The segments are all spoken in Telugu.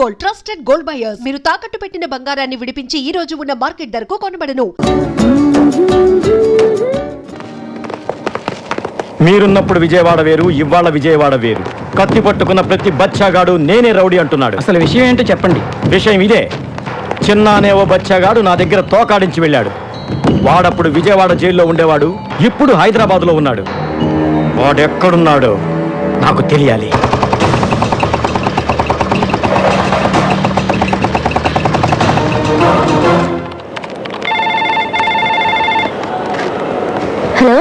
Gold, trusted gold buyers. మీరు తాకట్టు పెట్టిన బంగారాన్ని విడిపించి ఈ రోజు ఉన్న మార్కెట్ ధరకు కొనబడను. మీరున్నప్పుడు విజయవాడ వేరు, ఇవాళ విజయవాడ వేరు. కత్తి పట్టుకున్న ప్రతి బచ్చాగాడు నేనే రౌడీ అంటున్నాడు. అసలు విషయం ఏంటో చెప్పండి. విషయం ఇదే. చిన్న అనే ఓ బచ్చాగాడు నా దగ్గర తోకాడించి వెళ్ళాడు. వాడప్పుడు విజయవాడ జైల్లో ఉండేవాడు, ఇప్పుడు హైదరాబాద్లో ఉన్నాడు. వాడెక్కడున్నాడో నాకు తెలియాలి. హలో,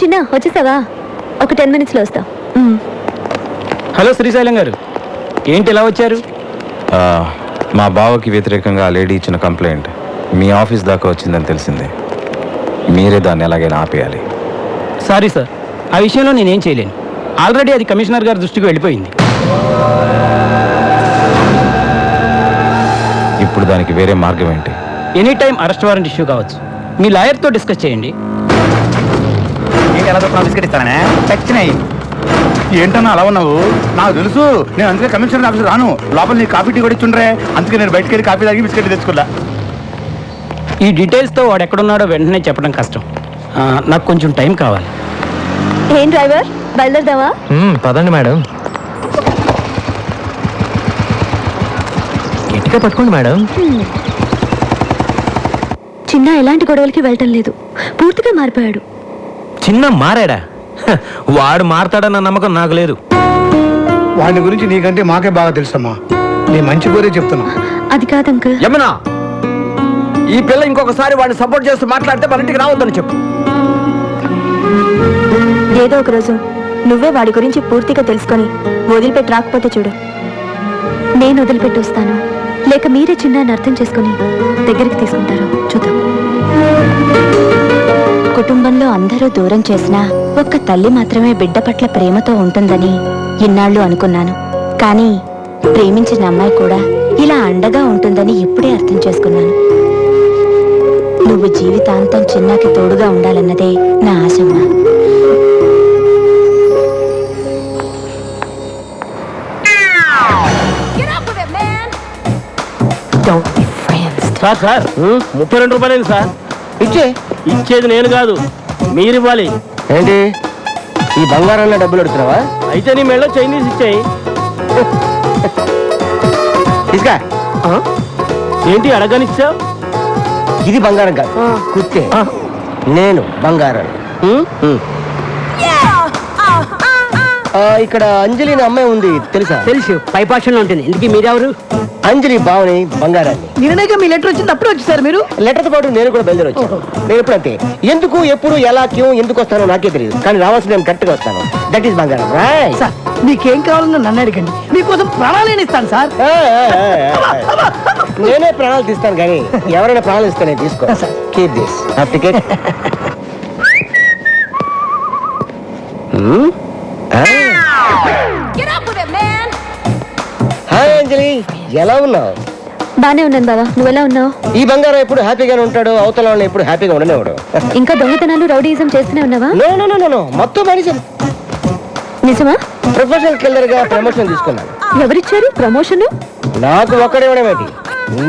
చిన్న వచ్చేసావా? ఒక 10 minutesలో వస్తా. హలో శ్రీశైలం గారు, ఏంటి ఇలా వచ్చారు? మా బావకి వ్యతిరేకంగా ఆ లేడీ ఇచ్చిన కంప్లైంట్ మీ ఆఫీస్ దాకా వచ్చిందని తెలిసింది. మీరే దాన్ని ఎలాగైనా ఆపేయాలి. సారీ సార్, ఆ విషయంలో నేనేం చేయలేను. ఆల్రెడీ అది కమిషనర్ గారి దృష్టికి వెళ్ళిపోయింది. ఇప్పుడు దానికి వేరే మార్గం ఏంటి? Any time arrest warrant issue కావచ్చు. మీ లాయర్తో డిస్కస్ చేయండి. ఏంటన్నా అలా ఉన్నావు? నాకు తెలుసు, నేను అందుకే కమిషనర్ ఆఫీస్ రాను. లోపల నీ కాఫీ టీ కూడా ఇచ్చుండ్రే, అందుకే నేను బయటకెళ్ళి కాఫీ తాగి బిస్కెట్ తెచ్చుకున్నా. ఈ డీటెయిల్స్తో వాడు ఎక్కడున్నాడో వెంటనే చెప్పడం కష్టం. నాకు కొంచెం టైం కావాలి. ఏం డ్రైవర్, బయలుదేరదావా? పదండి మేడం. గట్టిగా పట్టుకోండి మేడం. చిన్న ఎలాంటి గొడవలకి వెళ్ళటం లేదు, పూర్తిగా మారిపోయాడు. చిన్న మారాడా? వాడు మారతాడన్న నమ్మకం నాకు లేదు. వాడి గురించి నీకంటే మాకే బాగా తెలుసమ్మా. నీ మంచి కోరే చెప్తున్నా. అది కాదు అంకుల్. యమునా, ఈ పిల్ల ఇంకొకసారి వాడిని సపోర్ట్ చేస్తూ మాట్లాడితే మన ఇంటికి రావద్దని చెప్పు. ఏదో ఒక రోజు నువ్వే వాడి గురించి పూర్తిగా తెలుసుకొని వదిలిపెట్టి రాకపోతే చూడు, నేను వదిలిపెట్టి వస్తాను, లేక మీరే చిన్నాన్ని అర్థం చేసుకుని దగ్గరికి తీసుకుంటారు చూద్దాం. కుటుంబంలో అందరూ దూరం చేసినా ఒక్క తల్లి మాత్రమే బిడ్డ పట్ల ప్రేమతో ఉంటుందని ఇన్నాళ్ళు అనుకున్నాను. కానీ ప్రేమించిన అమ్మాయి కూడా ఇలా అండగా ఉంటుందని ఇప్పుడే అర్థం చేసుకున్నాను. నువ్వు జీవితాంతం చిన్నాకి తోడుగా ఉండాలన్నదే నా ఆశమ్మా. సార్ సార్ 32 రూపాయలు సార్. ఇచ్చేది నేను కాదు, మీరు ఇవ్వాలి. ఏంటి ఈ బంగారంలో డబ్బులు అడుగుతున్నావా? అయితే నీ మెళ్ళో చైనీస్ ఇచ్చేయి. తీసుకా. ఏంటి అడగనిచ్చావు? ఇది బంగారం కాదు, కుత్తే. నేను బంగారం. ఇక్కడ అంజలి అనే అమ్మాయి ఉంది, తెలుసా? తెలుసు, పైపాషన్లో ఉంటుంది. ఇందుకీ మీరెవరు? అంజలి బావని బంగారాన్ని. నిన్నగా మీ లెటర్ వచ్చింది, అప్పుడు వచ్చేసారు మీరు? లెటర్తో పాటు నేను కూడా బయలుదేరి వచ్చాను. నేను ఎప్పుడు అంతే, ఎందుకు ఎప్పుడు ఎలా క్యూ ఎందుకు వస్తానో నాకే తెలియదు, కానీ రావాల్సిన నేను కరెక్ట్గా వస్తాను. దట్ ఈస్ బంగారం. సార్ మీకేం కావాలన్నా నన్ను అడగండి, మీకోసం ప్రాణాలు ఇస్తాను సార్. నేనే ప్రాణాలు తీస్తాను, కానీ ఎవరైనా ప్రాణాలు ఇస్తే నేను తీసుకో. Keep this ticket. హాయ్ అంజలి, ఎలా ఉన్నావు? బానే ఉన్నాను బావా, నువ్వెలా ఉన్నావు? ఈ బంగారం ఎప్పుడు హ్యాపీగానే ఉంటాడు, అవతల వాళ్ళని ఎప్పుడు హ్యాపీగా ఉండనేవాడు. ఇంకా దొంగతనాలు రౌడీయిజం చేస్తూనే ఉన్నావా? నో, మొత్తం మనిషి. నిజమా? ప్రొఫెషనల్ కిల్లర్ గా ప్రమోషన్ తీసుకున్నాను. ఎవరిచ్చారు ప్రమోషన్? నాకు ఒక్కడేమేంటి,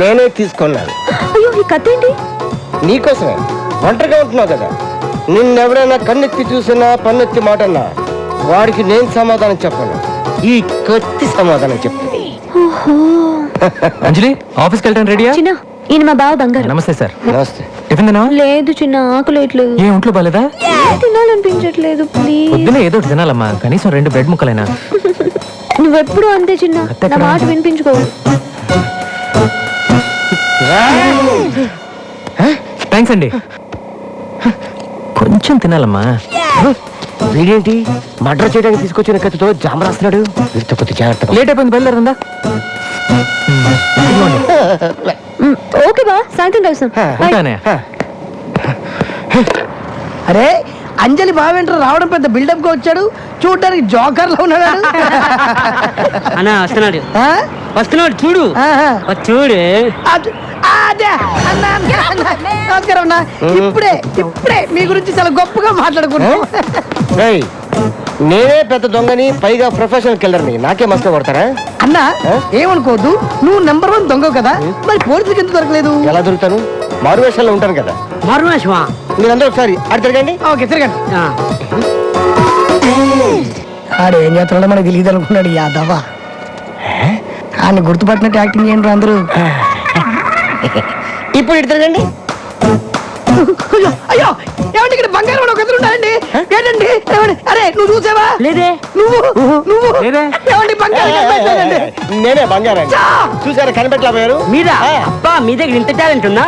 నేనే తీసుకున్నాను. అయ్యో, ఈ కథ ఏంటి? నీకోసమే. ఒంటరిగా ఉంటున్నావు కదా, నిన్నెవరైనా కన్నెత్తి చూసినా పన్నెత్తి మాటన్నా వాడికి నేను సమాధానం చెప్పను, ఈ కత్తి సమాధానం చెప్తుంది. అంజలి, ఆఫీస్కి వెళ్ళడానికి రెడీయా? చిన్న, ఈయన మా బావ బంగారు. నమస్తే సార్. నమస్తే. టిఫిన్ తిన్నావా? లేదు చిన్న, ఆకలేట్లేదు. ఏ ఒంట్లో బాలేదా? తినాలనిపించట్లేదు, ప్లీజ్. పొద్దున ఏదో ఒకటి తినాలమ్మా, కనీసం 2 బ్రెడ్ ముక్కలైనా. నువ్వెప్పుడు అంతే చిన్న, నా మాట వినిపించుకో. థ్యాంక్స్ అండి. కొంచెం తినాలమ్మా. వీడేంటి మర్డర్ చేయడానికి తీసుకొచ్చిన కత్తితో జామ రాస్తున్నాడు? వీరితో కొద్ది జాగ్రత్త. లేట్ అయిపోయింది, బయలుదేరిందా? ఓకే బా, సాయంత్రం కలుస్తాం. ఉంటానే. అరే, అంజలి బావేంటారు రావడం పెద్ద బిల్డప్ గా వచ్చాడు, చూడడానికి జోకర్ లో ఉన్నాడు. అన్నా వస్తున్నాడు, వస్తున్నాడు చూడు, చూడు. నమస్కారం అన్న. ఇప్పుడే మీ గురించి చాలా గొప్పగా మాట్లాడుకున్నాం. నేనే పెద్ద దొంగని, పైగా ప్రొఫెషనల్ కిల్లర్ని. నాకే మస్తు కొడతారా? అన్నా ఏమనుకోవద్దు, నువ్వు నెంబర్ 1 దొంగ కదా, మరి పోలీసులకు ఎందుకు దొరకలేదు? ఎలా దొరుకుతాను? మారు వేషాల్లో ఉంటాను కదా. మరువేషమా? మీరందరూ ఒకసారి అటు తిరగండి. ఓకే తిరగండి. ఆ. ఆడు ఏం చేస్తున్నాడో మనకు తెలియదు అనుకున్నాడు యాదవా. ఆయన గుర్తుపట్టినట్టు యాక్టింగ్ చేయండి అందరూ. ఇప్పుడు ఇటు తిరగండి. అయ్యో అయ్యో, ఏమండి ఇక్కడ బంగారం ఒక ఎదురు ఉన్నాయండి. ఏంటండి ఏమండి? అరే నువ్వు చూసావా? లేదే. నువ్వు నువ్వు లేదే. ఏమండి బంగారం కనిపించలేదండి. నేనే బంగారాన్ని. చా! చూసారా కనిపెట్టలేకపోయారు? మీరా? అబ్బా మీ దగ్గర ఇంత టాలెంట్ ఉందా?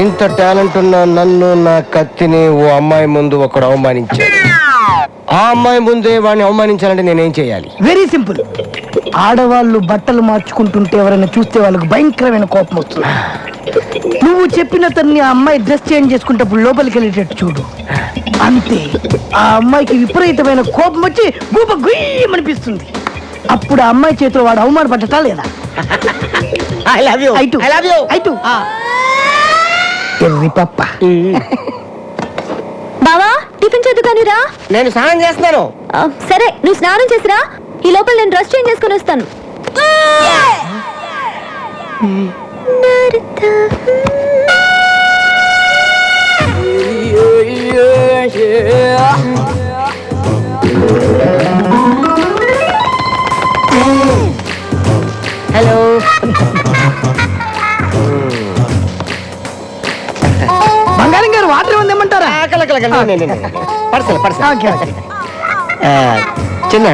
ఇంత టాలెంట్ ఉన్న నన్ను, నా కత్తిని ఓ అమ్మాయి ముందు ఒకడు అవమానించాడు. ఆ అమ్మాయి ముందే వాడిని అవమానించాలంటే నేనేం చేయాలి? Very simple. ఆడవాళ్ళు బట్టలు మార్చుకుంటుంటే ఎవరైనా చూస్తే వాళ్ళకి భయంకరమైన కోపం వస్తుంది. నువ్వు చెప్పిన తన్ని ఆ అమ్మాయి డ్రెస్ చేంజ్ చేసుకుంటప్పుడు లోపలికి వెళ్ళేటట్టు చూడు. అంతే, ఆ అమ్మాయికి విపరీతమైన కోపం వచ్చి గూప గుయ్యమనిపిస్తుంది. అప్పుడు ఆ అమ్మాయి చేతిలో వాడు అవమానపడ్డటా లేదా? I love you. I too. I love you. I too. ఎర్రి పప్ప. బావా టిఫిన్ చేద్దు కానీ రా. నేను స్నానం చేస్తున్నాను. సరే నువ్వు స్నానం చేసిరా, ఈ లోపల నేను డ్రెస్ చేంజ్ చేసుకుని వస్తాను. హలో. బంగారం గారు వాటర్ ఏమైనా తెమ్మంటారా? Parcel parcel. Okay, okay. చిన్న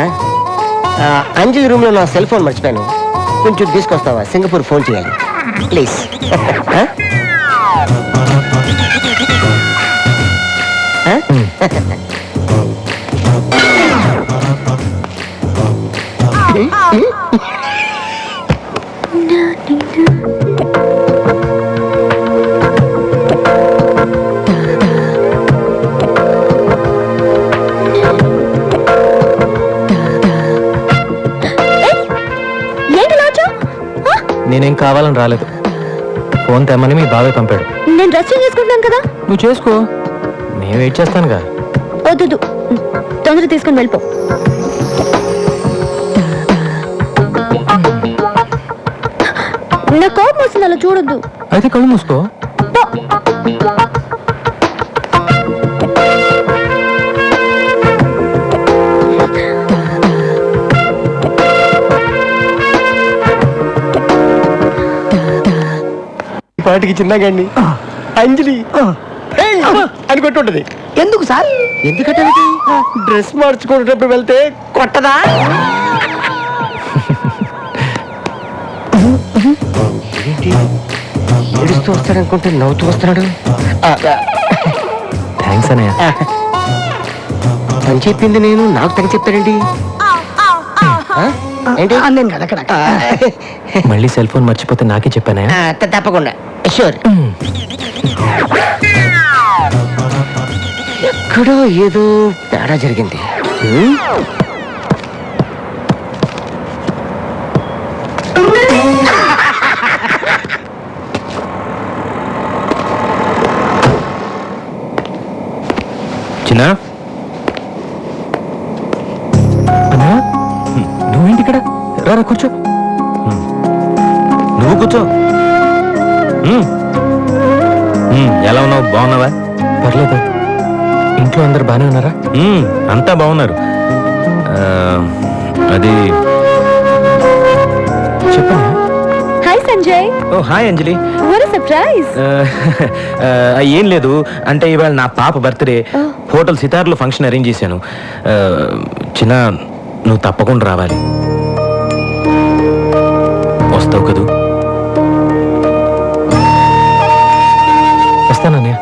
అంజలి రూమ్ లో నా సెల్ ఫోన్ మర్చిపోయాను. కొంచెం తీసుకొస్తావా? సింగపూర్ ఫోన్ చేయాలి ప్లీజ్. నేనేం కావాలని రాలేదు. ఫోన్ తెమ్మని మీ బాబాయ్ పంపాడు. నేను డ్రెస్ చేంజ్ చేసుకుంటున్నాను కదా. నువ్వు చేసుకో, నేను వెయిట్ చేస్తానుగా. వద్దు, తొందర తీసుకుని వెళ్ళిపో. నా కోపం వస్తుంది, అలా చూడొద్దు. అయితే కళ్ళు మూసుకో. పో. పాటికి చిన్నగాండి అంజలి అని కొట్టుంటది. ఎందుకు సార్? ఎందుకంటే డ్రెస్ మార్చుకునేటప్పుడు వెళ్తే కొట్టదా? ఏంటి ఏడుస్తూ వస్తాడనుకుంటే నవ్వుతూ వస్తున్నాడు. థ్యాంక్స్ అన్నయ్య. అని చెప్పింది నేను, నాకు తగ్గ చెప్తాడండి. ఏంటి? నేను కదా అక్కడ. మళ్ళీ సెల్ ఫోన్ మర్చిపోతే నాకే చెప్పానే. తప్పకుండా షూర్. ఎక్కడో ఏదో తేడా జరిగింది. చిన్న అన్నా, నువ్వేంటి ఇక్కడ? రారా కూర్చో. నువ్వు కూర్చో. ఎలా ఉన్నావు? బాగున్నావా? పర్లేదు. ఇంట్లో అందరు బాగానే ఉన్నారా? అంతా బాగున్నారు. అది చెప్పనా? Hi Sanjay. Oh hi Anjali. What a surprise. ఏం లేదు, అంటే ఇవాళ నా పాప బర్త్డే. హోటల్ సితార్లో ఫంక్షన్ అరేంజ్ చేశాను. చిన్న, నువ్వు తప్పకుండా రావాలి. వస్తావు కదూ? వస్తానన్నయ్య.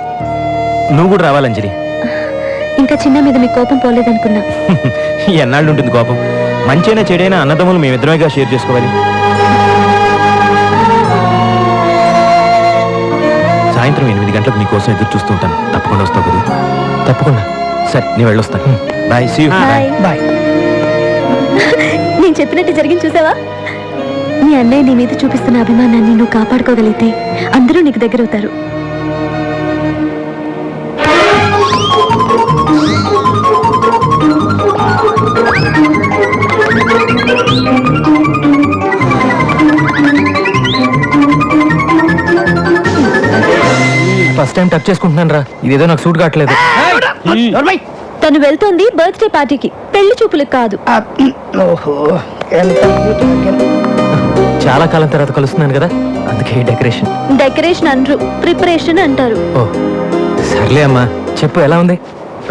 నువ్వు కూడా రావాలి అంజలి. ఇంకా చిన్న మీద మీ కోపం పోలేదనుకున్నా. ఎన్నాళ్ళు ఉంటుంది కోపం? మంచైనా చెడైనా అన్నదమ్ములు మేమిద్దరమేగా షేర్ చేసుకోవాలి. సాయంత్రం 8 గంటలకు నీకోసం ఎదురు చూస్తూ ఉంటాను. తప్పకుండా వస్తావు కదా? తప్పకుండా. సరే, నేను వెళ్ళొస్తాను. బాయ్. See you. బాయ్. నేను చెప్పినట్టు జరిగింది చూసావా? నీ అన్నయ్య నీ మీద చూపిస్తున్న అభిమానాన్ని నువ్వు కాపాడుకోగలిగితే అందరూ నీకు దగ్గర అవుతారు. ఫస్ట్ టైం టచ్ చేసుకుంటున్నాను రా, ఇదేదో నాకు సూట్ కావట్లేదు. తను వెళ్తోంది బర్త్డే పార్టీకి, పెళ్లి చూపులకు కాదు. ఓహో ఎంత చాలా కాలం తర్వాత కలుస్తున్నాను కదా, అందుకే డెకరేషన్. డెకరేషన్ అనరు, ప్రిపరేషన్ అంటారు. ఓ సర్లే అమ్మా, చెప్పు ఎలా ఉంది?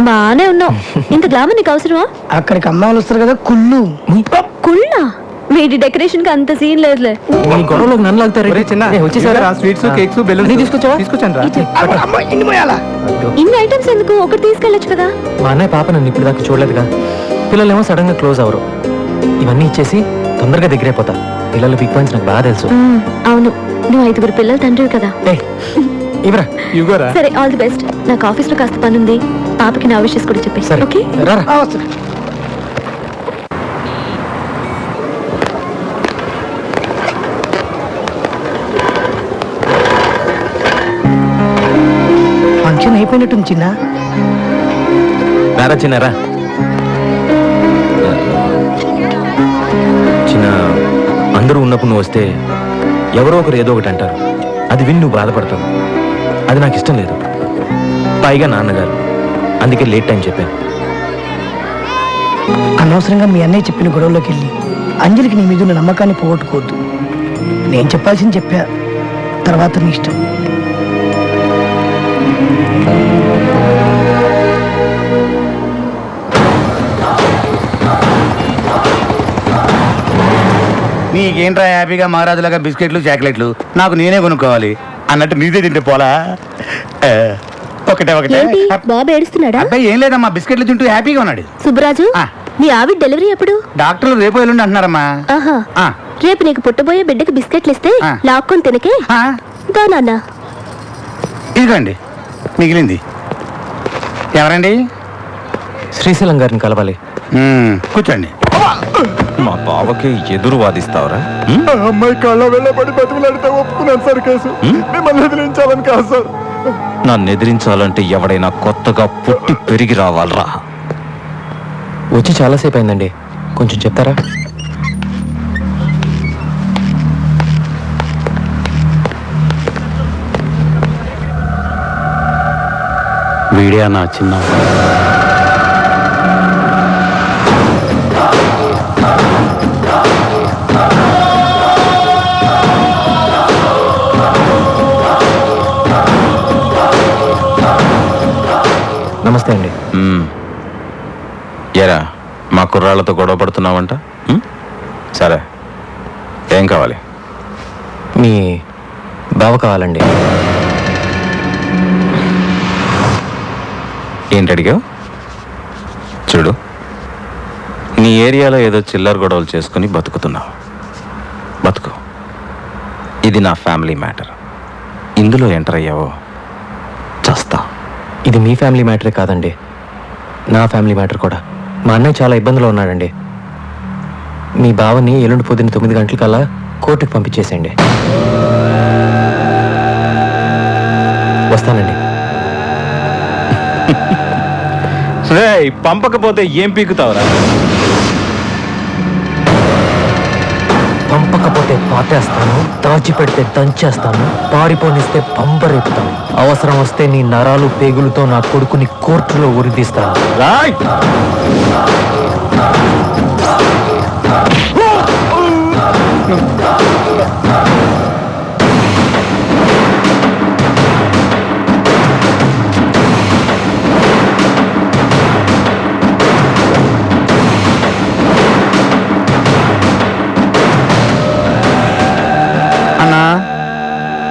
బానే ఉన్నావు. ఇంత గ్లామర్ నీకు అవసరమా? అక్కడికి అమ్మాయిలు వస్తారు కదా కుళ్ళు. కుళ్ళా? వీటి డెకరేషన్ కి అంత సీన్ లేదులే. మీ గొడవలోకి నన్ను లాగుతారు. వచ్చేసారా? స్వీట్స్ కేక్స్ బెలూన్స్ తీసుకొచ్చావా? తీసుకొచ్చాను రా. అమ్మ ఇన్ని పోయాలా? ఇన్ని ఐటమ్స్ ఎందుకు? ఒకటి తీసుకెళ్ళొచ్చు కదా. మా అన్నయ్య పాప నన్ను ఇప్పుడు దాకా చూడలేదుగా. పిల్లలేమో సడన్ గా క్లోజ్ అవరు. ఇవన్నీ ఇచ్చేసి తొందరగా దగ్గరైపోతా. పిల్లలు బిగ్ పాయింట్స్ నాకు బాగా తెలుసు. అవును, నువ్వు 5 పిల్లల తండ్రివి కదా. ఇవరా ఇవ్వరా. సరే, ఆల్ ది బెస్ట్. నాకు ఆఫీస్ లో కాస్త పని ఉంది. పాపకి నా విషయస్ కూడా చెప్పేసి. సరే ఓకే, రా. వస్తుంది. ఫంక్షన్ అయిపోయినట్టుంది చిన్న. రారా చిన్నారా. చిన్న, అందరూ ఉన్నప్పుడు నువ్వు వస్తే ఎవరో ఒకరు ఏదో ఒకటి అంటారు. అది విని నువ్వు బాధపడతావు. అది నాకు ఇష్టం లేదు. పైగా నాన్నగారు, అందుకే లేట్ టైం చెప్పాను. అనవసరంగా మీ అన్నయ్య చెప్పిన గొడవలోకి వెళ్ళి అంజలికి నీ మీద ఉన్న నమ్మకాన్ని పోగొట్టుకోవద్దు. నేను చెప్పాల్సింది చెప్పా, తర్వాత నీ ఇష్టం. నీకేంట్రా హ్యాపీగా మహారాజులాగా బిస్కెట్లు చాక్లెట్లు నాకు నేనే కొనుక్కోవాలి అన్నట్టు నీదే తింటే పోలా. ఒకటే ఒకటే. బాబు ఏడుస్తున్నాడా? అబ్బాయి ఏం లేదమ్మా, బిస్కెట్లు తింటూ హ్యాపీగా ఉన్నాడు. సుబ్బరాజు, ఆ. నీ ఆవిడ డెలివరీ ఎప్పుడు? డాక్టర్లు రేపు ఎల్లుండి అంటున్నారమ్మా. ఆహా, ఆ. రేపు నీకు పుట్టబోయే బిడ్డకి బిస్కెట్లు ఇస్తే ఆ. లాక్కొని తినకే. ఆ, దా నాన్న. ఇదిగోండి మిగిలింది. ఎవరండి? శ్రీశైలం గారిని కలవాలి. కూర్చోండి. మా బావకి ఎదురు వాదిస్తావరా? అమ్మాయి కాళ్ళ వెళ్ళబడి బతుకులాడితే ఒప్పుకున్నాను సార్ కేసు. మిమ్మల్ని ఎదిరించాలని కాదు సార్. నన్ను ఎదిరించాలంటే ఎవడైనా కొత్తగా పుట్టి పెరిగి రావాలరా. వచ్చి చాలాసేపు అయిందండి, కొంచెం చెప్తారా? వీడియా నా చిన్న. నమస్తే అండి. ఎరా, మా కుర్రాళ్ళతో గొడవ పడుతున్నావంట? సరే, ఏం కావాలి? మీ బావ కావాలండి. ఏంటి అడిగావు? చూడు, నీ ఏరియాలో ఏదో చిల్లర గొడవలు చేసుకుని బతుకుతున్నావు. బతుకు. ఇది నా ఫ్యామిలీ మ్యాటర్. ఇందులో ఎంటర్ అయ్యావో చస్తా. ఇది మీ ఫ్యామిలీ మ్యాటరే కాదండి, నా ఫ్యామిలీ మ్యాటర్ కూడా. మా అన్నయ్య చాలా ఇబ్బందులో ఉన్నాడండి. మీ బావని ఎల్లుండి పొద్దున్న 9 గంటలకల్లా కోర్టుకు పంపించేసేయండి. వస్తానండి. పంపకపోతే ఏం పీకుతావురా? పంపకపోతే పాతేస్తాను, దాచిపెడితే దంచేస్తాను, పారిపోనిస్తే పంపరేపుతాను. అవసరం వస్తే నీ నరాలు పేగులతో నా కొడుకుని కోర్టులో ఉరిదీస్తాను. అన్నా,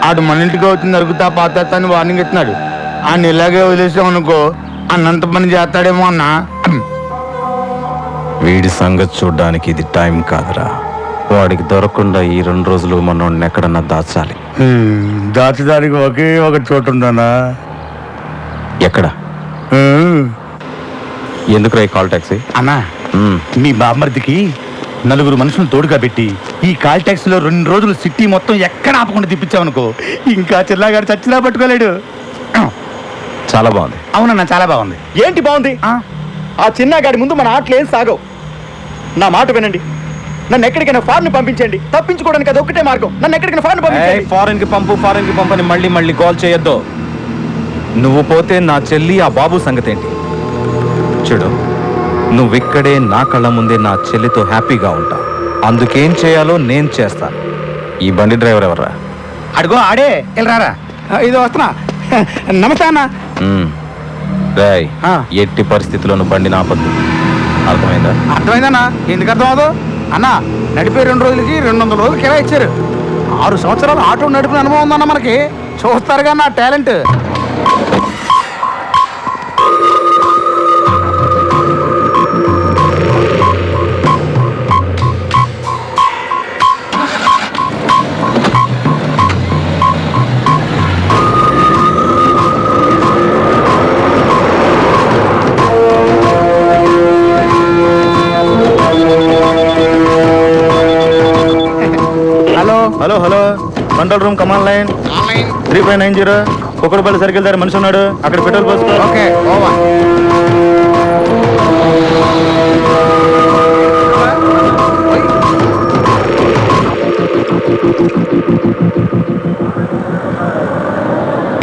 ఆడు మన ఇంటికి వచ్చింది అరుగుతా పాతేస్తా అని వార్నింగ్ ఇస్తున్నాడు. ఆయన ఇలాగే వదిలేసాం అనుకో అన్నంత పని చేస్తాడేమో అన్నా. వీడి సంగతి చూడ్డానికి ఇది టైం కాదురా. వాడికి దొరకకుండా ఈ 2 రోజులు మనోడిని ఎక్కడన్నా దాచాలి. దాచడానికి ఒకే ఒక చోటు ఉందన్నా. ఎక్కడ? ఎందుకు రా కాల్ టాక్సీ? అన్నా, మీ బామ్మర్దికి 4 మనుషులను తోడుగా పెట్టి ఈ కాల్ ట్యాక్సీలో 2 రోజులు సిటీ మొత్తం ఎక్కడ ఆపకుండా తిప్పించామనుకో ఇంకా చిల్లాగాడు చచ్చినా పట్టుకోలేడు. చాలా బాగుంది. అవునన్నా, చాలా బాగుంది. ఏంటి బాగుంది? ఆ చిన్నగాడి ముందు మన ఆటలు ఏం సాగవు. నా మాట వినండి. నన్ను ఎక్కడికైనా ఫారెన్ పంపించండి. తప్పించుకోవడానికి అది ఒక్కటే మార్గం. నన్ను ఎక్కడికైనా ఫారెన్ పంపించండి. ఫారెన్ కి పంపు అని మళ్ళీ మళ్ళీ కాల్ చేయొద్దు. నువ్వు పోతే నా చెల్లి ఆ బాబు సంగతి ఏంటి? చూడు, నువ్విక్కడే నా కళ్ళ ముందే నా చెల్లితో హ్యాపీగా ఉంటావు. అందుకేం చేయాలో నేను చేస్తాను. ఈ బండి డ్రైవర్ ఎవర్రా? అడుగో ఆడే వెళ్ళరారా. ఇది వస్తున్నా. నమస్తే అన్న. రాయ్, ఎట్టి పరిస్థితుల్లోనూ బండి నాపద్దు. అర్థమైందా? అర్థమైందన్నా. ఎందుకు అర్థం అవదు అన్న? నడిపే 2 రోజులకి 200 రోజులు కిరా ఇచ్చారు. 6 సంవత్సరాలు ఆటో నడిపిన అనుభవం ఉందన్న మనకి. చూస్తారుగా నా talent. Hello hello, control room, command line 3590. Kukkadapalli circle దగ్గర మనిషి ఉన్నాడు, అక్కడ పెట్రోల్ పోసుకో. Okay, over.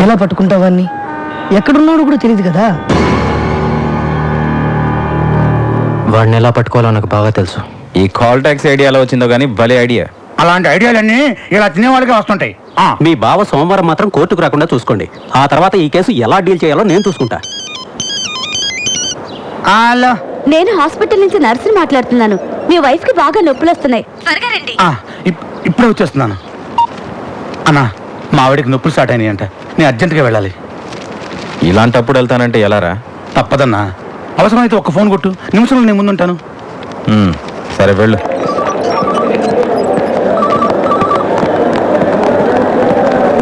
ఎలా పట్టుకుంటావాన్ని? ఎక్కడున్నాడు కూడా తెలియదు కదా. వాడిని ఎలా పట్టుకోవాలో నాకు బాగా తెలుసు. ఈ కాల్ ట్యాక్సీ ఐడియా ఎలా వచ్చిందో కానీ భలే ఐడియా. అలాంటి ఐడియాలన్నీ ఇలా తినేవాళ్ళకే వస్తుంటాయి. మీ బావ సోమవారం మాత్రం కోర్టుకు రాకుండా చూసుకోండి. ఆ తర్వాత ఈ కేసు ఎలా డీల్ చేయాలో నేను చూసుకుంటా. హలో, నేను హాస్పిటల్ నుంచి నర్సుని మాట్లాడుతున్నాను. మీ వైఫ్ కి బాగా నొప్పులు వస్తున్నాయి. త్వరగా రండి. ఇప్పుడే వచ్చేస్తున్నాను. అన్నా, మా ఆవిడికి నొప్పులు స్టార్ట్ అయినాయి అంట. నేను అర్జెంటుగా వెళ్ళాలి. ఇలాంటప్పుడు వెళ్తానంటే ఎలారా? తప్పదన్నా. అవసరమైతే ఒక్క ఫోన్ కొట్టు, నిమిషంలో నేను ముందుంటాను. సరే వెళ్ళు.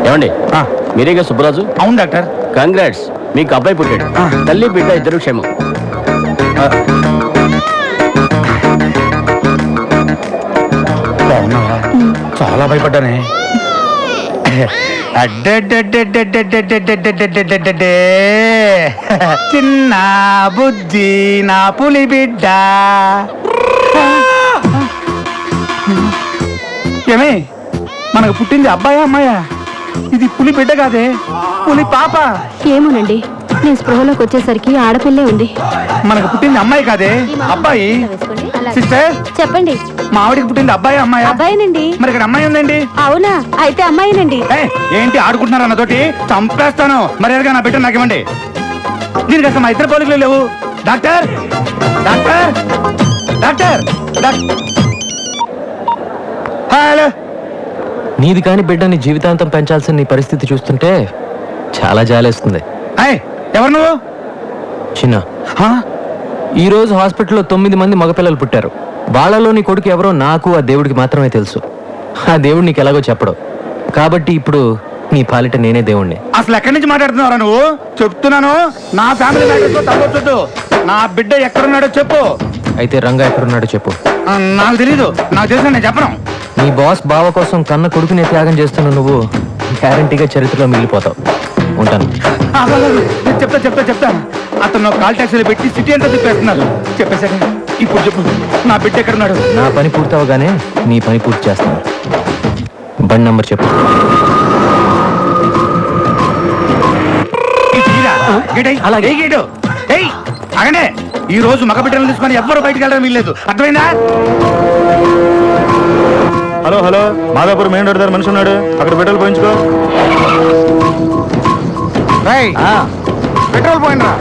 ఏమండి, మీరేగా సుబ్బరాజు? అవును డాక్టర్. కంగ్రాట్స్, మీకు అబ్బాయి పుట్టాడు. తల్లి బిడ్డ ఇద్దరు క్షేమం. బాగున్నావా? చాలా భయపడ్డానే. చిన్న బుజ్జి నా పులి బిడ్డ. ఏమే, మనకు పుట్టింది అబ్బాయా అమ్మాయా? ఇది పులి బిడ్డ కాదే, పులి పాప. ఏమోనండి, నేను స్పృహలోకి వచ్చేసరికి ఆడపిల్లే ఉంది. మనకు పుట్టింది అమ్మాయి కాదే, అబ్బాయి. సిస్టర్, చెప్పండి. మా ఆవిడికి పుట్టింది అబ్బాయి అమ్మాయా? అబ్బాయినండి. మరి ఇక్కడ అమ్మాయి ఉందండి. అవునా? అయితే అమ్మాయినండి. ఏంటి ఆడుకుంటున్నారు అన్నతోటి? చంపేస్తాను. మరి ఎదురుగా నా బిడ్డ నాకు ఇవ్వండి. దీనికి అసలు మా ఇద్దరు పోలికలు లేవు. Doctor, doctor, doctor, hello. నీది కాని బిడ్డని జీవితాంతం పెంచాల్సిన నీ పరిస్థితి చూస్తుంటే చాలా జాలేస్తుంది. ఎవరు నువ్వు? చిన్న, ఈరోజు హాస్పిటల్లో 9 మంది మగపిల్లలు పుట్టారు. వాళ్ళలో నీ కొడుకు ఎవరో నాకు ఆ దేవుడికి మాత్రమే తెలుసు. ఆ దేవుడు నీకు ఎలాగో చెప్పడు. కాబట్టి ఇప్పుడు నీ పాలిట నేనే దేవుణ్ణి. అసలు ఎక్కడి నుంచి మాట్లాడుతున్నారా నువ్వు? చెప్తున్నాను, నా ఫ్యామిలీ మ్యాటర్తో తగ్గొద్దు. నా బిడ్డ ఎక్కడున్నాడో చెప్పు. అయితే రంగా ఎక్కడున్నాడో చెప్పు. నాకు తెలీదు. నాకు తెలుసు, నేను చెప్పను. నీ బాస్ బావ కోసం కన్న కొడుకునే త్యాగం చేస్తున్న నువ్వు గ్యారంటీగా చరిత్రలో మిగిలిపోతావు. ఉంటాను. చెప్తాను. అతను కాల్ ట్యాక్సీలో పెట్టి సిటీ అంతా తిప్పేస్తున్నారు. చెప్పేశాక ఇప్పుడు చెప్పు, నా బిడ్డ ఎక్కడున్నాడు? నా పని పూర్తవగానే నీ పని పూర్తి చేస్తాను. బండి నంబర్ చెప్పు. అలాగే ఈ రోజు మగ బిడ్డలను తీసుకొని ఎవ్వరు బయటకు వెళ్ళడం వీల్లేదు. అర్థమైందా? Hello hello, Madhapur main road దగ్గర మనిషి ఉన్నాడు, అక్కడ పెట్రోల్ పోయించుకో. పెట్రోల్ పోయినరా?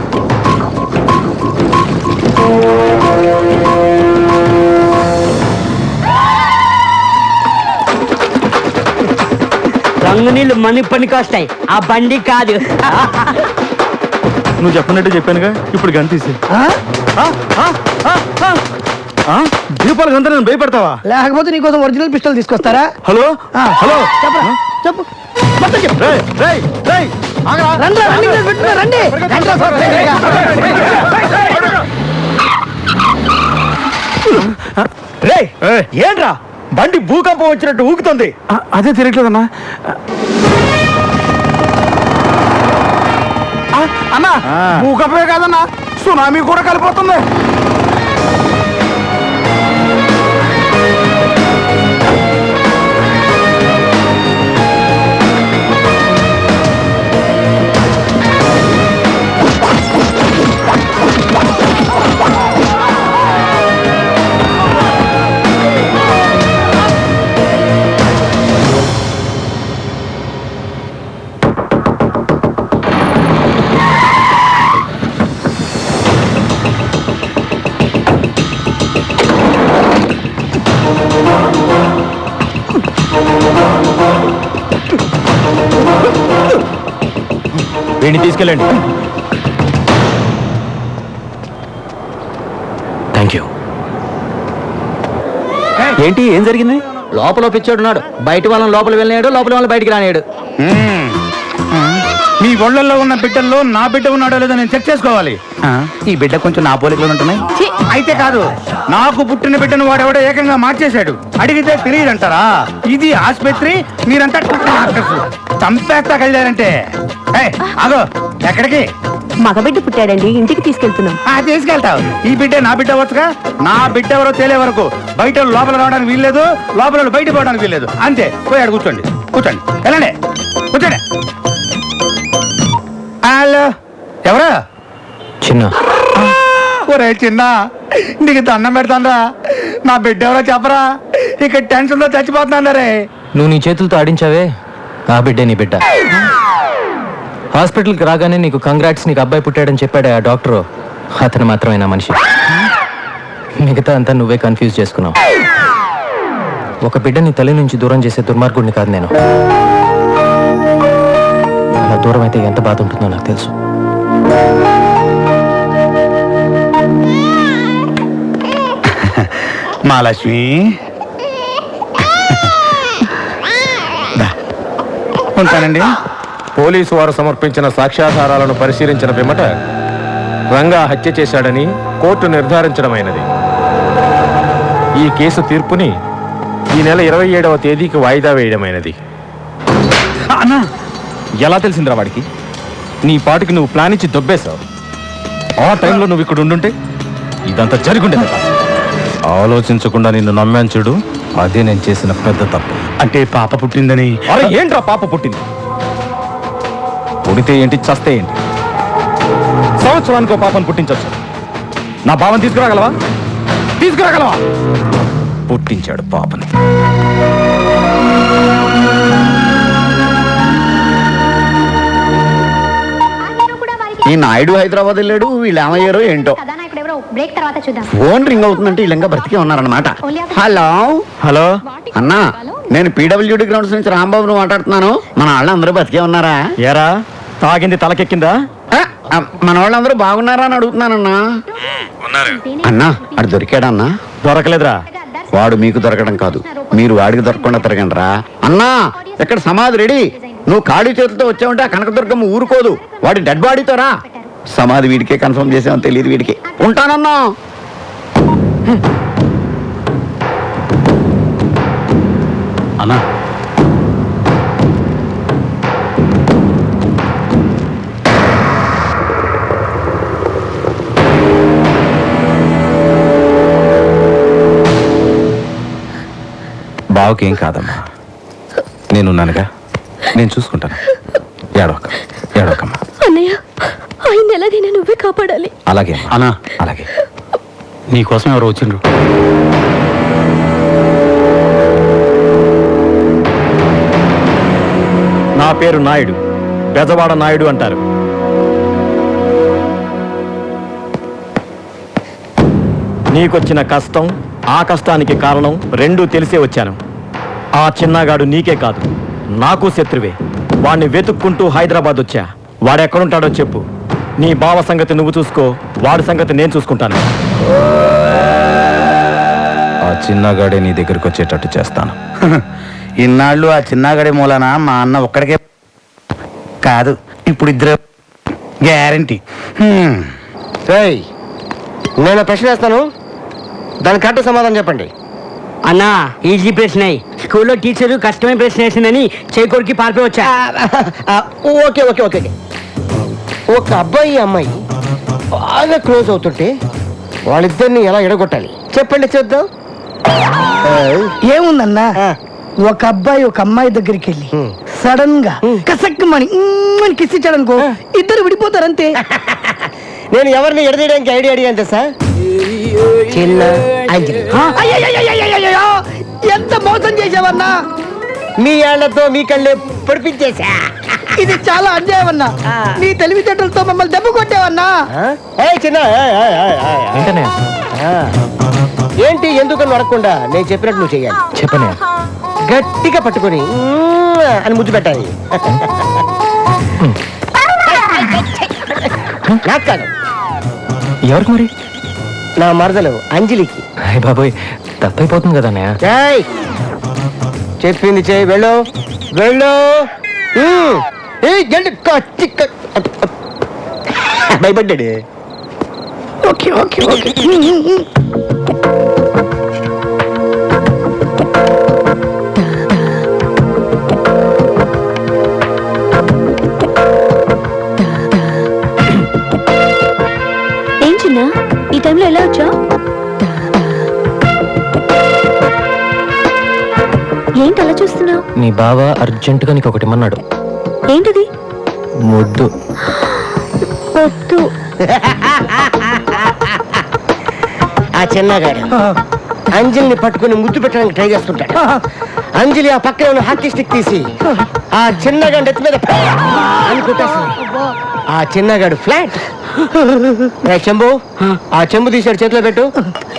రంగు నీళ్ళు మనీ పనికి వస్తాయి, ఆ బండి కాదు. నువ్వు చెప్పినట్టు చెప్పానుగా, ఇప్పుడు గంతీసి. దీపాలు గంత నేను భయపడతావా? లేకపోతే నీకోసం ఒరిజినల్ పిస్టల్ తీసుకొస్తారా? హలో హలో, చెప్పరా, చెప్పు. మొత్తం చెప్పు. ఏంట్రా బండి భూకంపం వచ్చినట్టు ఊగుతుంది? అదే తిరగట్లేదన్నా. అన్నా, భూకంపమే కాదన్నా, సునామీ కూడా కలిపోతుంది. వీడిని తీసుకెళ్ళండి. Thank you. ఏంటి, ఏం జరిగింది? లోపల పిచ్చోడున్నాడు, బయట వాళ్ళని లోపల వెళ్ళినాడు, లోపల వాళ్ళని బయటికి రానేడు. మీ ఒళ్ళల్లో ఉన్న బిడ్డల్లో నా బిడ్డ ఉన్నాడో లేదో నేను చెక్ చేసుకోవాలి. ఈ బిడ్డ కొంచెం నా పోలికలు ఉంటున్నాయి. అయితే కాదు, నాకు పుట్టిన బిడ్డను వాడెవడో ఏకంగా మార్చేశాడు. అడిగితే తెలియదంటారా? ఇది ఆసుపత్రి, మీరంతా డాక్టర్స్. చంపేస్తా కలిగారంటే. అగో, ఎక్కడికి? మగబిడ్డ పుట్టాడండి, ఇంటికి తీసుకెళ్తున్నాం. తీసుకెళ్తావు. ఈ బిడ్డ నా బిడ్డ వచ్చుగా. నా బిడ్డ ఎవరో తేలే వరకు బయట లోపల రావడానికి వీల్లేదు, లోపల బయట పోవడానికి వీల్లేదు. అంతే. పోయాడు. కూర్చోండి, కూర్చోండి, వెళ్ళండి, కూర్చోండి. హలో, ఎవరు? చిన్న. ఒరే చిన్న, నీకు దండం పెడతాందా? నా బిడ్డ ఎవరో చెప్పరా? ఇక్కడ టెన్షన్లో చచ్చిపోతున్నాను రే. నువ్వు నీ చేతులతో ఆడించావే, ఆ బిడ్డే నీ బిడ్డ. హాస్పిటల్కి రాగానే నీకు కంగ్రాట్స్, నీకు అబ్బాయి పుట్టాడని చెప్పాడే ఆ డాక్టరు, అతను మాత్రమే నా మనిషి. మిగతా అంతా నువ్వే కన్ఫ్యూజ్ చేసుకున్నావు. ఒక బిడ్డని తల్లి నుంచి దూరం చేసే దుర్మార్గుడిని కాదు నేను. అలా దూరం అయితే ఎంత బాధ ఉంటుందో నాకు తెలుసు. మా లక్ష్మి, ఉంటానండి. పోలీసు వారు సమర్పించిన సాక్ష్యాధారాలను పరిశీలించిన పిమ్మట రంగా హత్య చేశాడని కోర్టు నిర్ధారించడమైనది. ఈ కేసు తీర్పుని ఈ నెల 27వ తేదీకి వాయిదా వేయడమైనది. అన్నా, ఎలా తెలిసిందిరా వాడికి? నీ పాటికి నువ్వు ప్లాన్ ఇచ్చి దొబ్బేశావు. ఆ టైంలో నువ్వు ఇక్కడ ఉండుంటే ఇదంతా జరుగుండేది. ఆలోచించకుండా నిన్ను నమ్మాను చూడు, అదే నేను చేసిన పెద్ద తప్పు. అంటే పాప పుట్టిందని? అరే ఏంట్రా పాప పుట్టింది? పుడితే ఏంటి, చస్తే ఏంటి? సంవత్సరానికి ఒక పాపను పుట్టించవచ్చు. నా పాపను తీసుకురాగలవా? తీసుకురాగలవా? పుట్టించాడు పాపని. ఈ నాయుడు హైదరాబాద్ వెళ్ళాడు, వీళ్ళు ఏమయ్యారో ఏంటో. బ్రేక్ తర్వాత చూద్దాం. ఫోన్ రింగ్ అవుతుందంటే వీళ్ళంగా బ్రతికే ఉన్నారనమాట. హలో హలో అన్నా, నేను పీడబ్ల్యూడి గ్రౌండ్స్ నుంచి రాంబాబును మాట్లాడుతున్నాను. మన వాళ్ళందరూ బతికే ఉన్నారా? ఏరా, తాగింది తలకెక్కిందా? మన వాళ్ళందరూ బాగున్నారా అని అడుగుతున్నానన్నా. అన్నా, అడు దొరికాడన్నా? దొరకలేదురా. వాడు మీకు దొరకడం కాదు, మీరు వాడికి దొరకకుండా తిరగండి రా. అన్నా, ఇక్కడ సమాధి రెడీ. నువ్వు ఖాళీ చేతులతో వచ్చావంటే ఆ కనకదుర్గమ్మ ఊరుకోదు. వాడి డెడ్ బాడీతో రా. సమాధి వీడికే కన్ఫర్మ్ చేసామని తెలియదు వీడికి. ఉంటానన్నా. అన్నా, బావకేం కాదమ్మా, నేనున్నానుగా, నేను చూసుకుంటాను. ఏడవకమ్మా. అన్నయ్య, ఆయన ఎలాగైనా నువ్వే కాపాడాలి. అలాగే అన్నా, అలాగే. నీకోసం ఎవరు వచ్చిండ్రు? నా పేరు నాయుడు, బెజవాడ నాయుడు అంటారు. నీకొచ్చిన కష్టం, ఆ కష్టానికి కారణం రెండూ తెలిసే వచ్చాను. ఆ చిన్నగాడు నీకే కాదు, నాకు శత్రువే. వాణ్ణి వెతుక్కుంటూ హైదరాబాద్ వచ్చా. వాడెక్కడుంటాడో చెప్పు. నీ బావ సంగతి నువ్వు చూసుకో, వాడి సంగతి నేను చూసుకుంటాను. ఆ చిన్నగాడే నీ దగ్గరికి వచ్చేటట్టు చేస్తాను. ఇన్నాళ్ళు ఆ చిన్నగడే మూలన మా అన్న ఒక్కడికే కాదు, ఇప్పుడు ఇద్దరు గ్యారంటీ. నేను ప్రశ్న వేస్తాను, దానికి కరెక్ట్ సమాధానం చెప్పండి. అన్నా, ఈజీ ప్రశ్న. స్కూల్లో టీచరు కష్టమైన ప్రశ్న వేసిందని చేకూరికి పారిపోయి వచ్చా. Okay okay okay. ఒక అబ్బాయి అమ్మాయి బాగా క్లోజ్ అవుతుంటే వాళ్ళిద్దరిని ఎలా ఎడగొట్టాలి చెప్పండి, చూద్దాం. ఏముందన్నా, ఒక అబ్బాయి ఒక అమ్మాయి దగ్గరికి వెళ్ళి సడన్ గా కసక్కమని కిస్ ఇచ్చాడనుకో, ఇద్దరు విడిపోతారంతే. నేను ఎవరిని ఎడదీయడానికి ఐడియా అడిగాను సార్. చిన్న అంజలి. అయ్యయ్యయ్యయ్యయ్యయ్యయ్యో, ఎంత మోసం చేసావన్నా. మీ ఏళ్లతో మీ కళ్ళే పొడిపించేసా. ఇది చాలా అన్యాయం అన్నా. నీ తెలివితేటలతో మమ్మల్ని దెబ్బ కొట్టావన్నా. చిన్న ఏంటనే ఏంటి, ఎందుకని అడగకుండా నేను చెప్పినట్టు నువ్వు చెయ్యాలి. చెప్పనే. గట్టిగా పట్టుకొని అని ముద్దు పెట్టాలి. నాకు కాదు, ఎవరికి మరి? నా మరదలు అంజలికి. అయ్య బాబోయ్, తప్పైపోతుంది కదా అన్నయ్య. ఏయ్, చెప్పింది చేయి, వెళ్ళు వెళ్ళు. భయపడ్డాడు. Okay okay okay. ఏం చిన్న ఈ టైంలో ఎలా వచ్చావు? ఏంటి అలా చూస్తున్నావు? నీ బావ అర్జెంటుగా నీకు ఒకటి ఇమ్మన్నాడు. ఏంటిది? ముద్దు. వద్దు. ఆ చిన్నగాడు అంజలిని పట్టుకుని ముద్దు పెట్టడానికి ట్రై చేస్తుంటాడు. అంజలి ఆ పక్కన ఉన్న హాకీ స్టిక్ తీసి ఆ చిన్నగాడు నెత్తి మీద అని కొట్టేస్తుంది. ఆ చిన్నగాడు ఫ్లాట్. చెంబు, ఆ చెంబు తీసాడు, చేతిలో పెట్టు.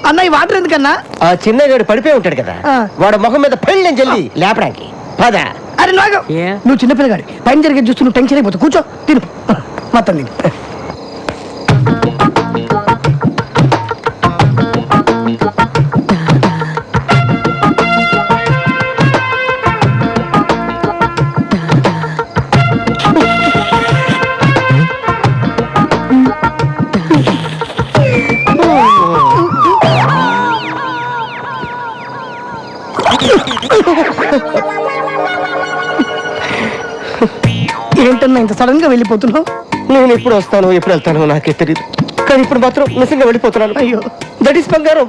అన్న ఈ వాటర్ ఎందుకన్నా? ఆ చిన్నగాడు పడిపోయి ఉంటాడు కదా, వాడు ముఖం మీద పెళ్ళని జల్లి లేపడానికి. పద. అరే నువ్వు చిన్నపిల్లగాడి పైన జరిగేది చూస్తూ నువ్వు టెన్షన్ అయిపోతావు. కూర్చో, తిను మొత్తం తిను. ఏంటన్నా ఇంత సడన్ గా వెళ్ళిపోతున్నావు? నేను ఎప్పుడు వస్తాను ఎప్పుడు వెళ్తాను నాకే తెలియదు, కానీ ఇప్పుడు మాత్రం నిజంగా వెళ్ళిపోతున్నాను. అయ్యో, దట్ ఈస్ బంగారం.